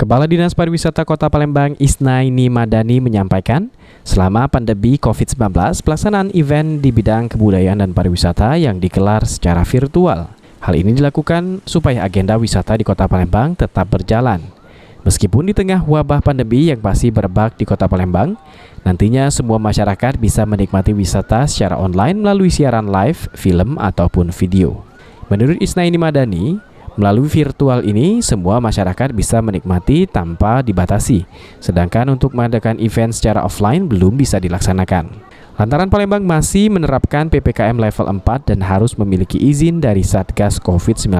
Kepala Dinas Pariwisata Kota Palembang Isnaini Madani menyampaikan, selama pandemi COVID-19, pelaksanaan event di bidang kebudayaan dan pariwisata yang digelar secara virtual. Hal ini dilakukan supaya agenda wisata di Kota Palembang tetap berjalan. Meskipun di tengah wabah pandemi yang masih merebak di Kota Palembang, nantinya semua masyarakat bisa menikmati wisata secara online melalui siaran live, film, ataupun video. Menurut Isnaini Madani, melalui virtual ini, semua masyarakat bisa menikmati tanpa dibatasi. Sedangkan untuk mengadakan event secara offline belum bisa dilaksanakan. Lantaran Palembang masih menerapkan PPKM level 4 dan harus memiliki izin dari Satgas COVID-19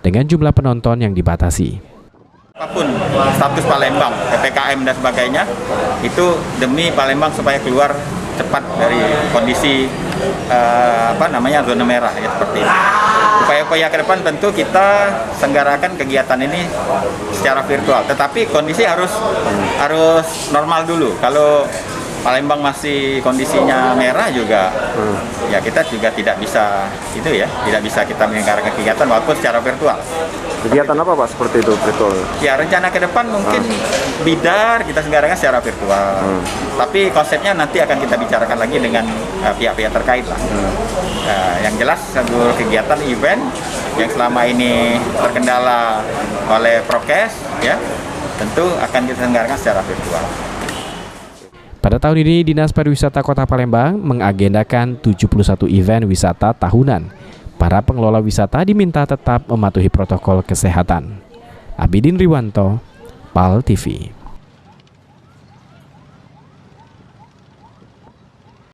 dengan jumlah penonton yang dibatasi. Apapun status Palembang, PPKM dan sebagainya, itu demi Palembang supaya keluar cepat dari kondisi zona merah ya, seperti ini. Upaya-upaya ke depan tentu kita selenggarakan kegiatan ini secara virtual, tetapi kondisi harus normal dulu. Kalau Palembang masih kondisinya merah juga, ya kita juga tidak bisa tidak bisa kita menyelenggarakan kegiatan walaupun secara virtual. Kegiatan apa Pak seperti itu virtual? Ya rencana ke depan mungkin bidar kita selenggarakan secara virtual. Tapi konsepnya nanti akan kita bicarakan lagi dengan pihak-pihak terkait lah. Yang jelas seluruh kegiatan event yang selama ini terkendala oleh prokes, ya tentu akan kita selenggarakan secara virtual. Pada tahun ini, Dinas Pariwisata Kota Palembang mengagendakan 71 event wisata tahunan. Para pengelola wisata diminta tetap mematuhi protokol kesehatan. Abidin Riwanto, PAL TV.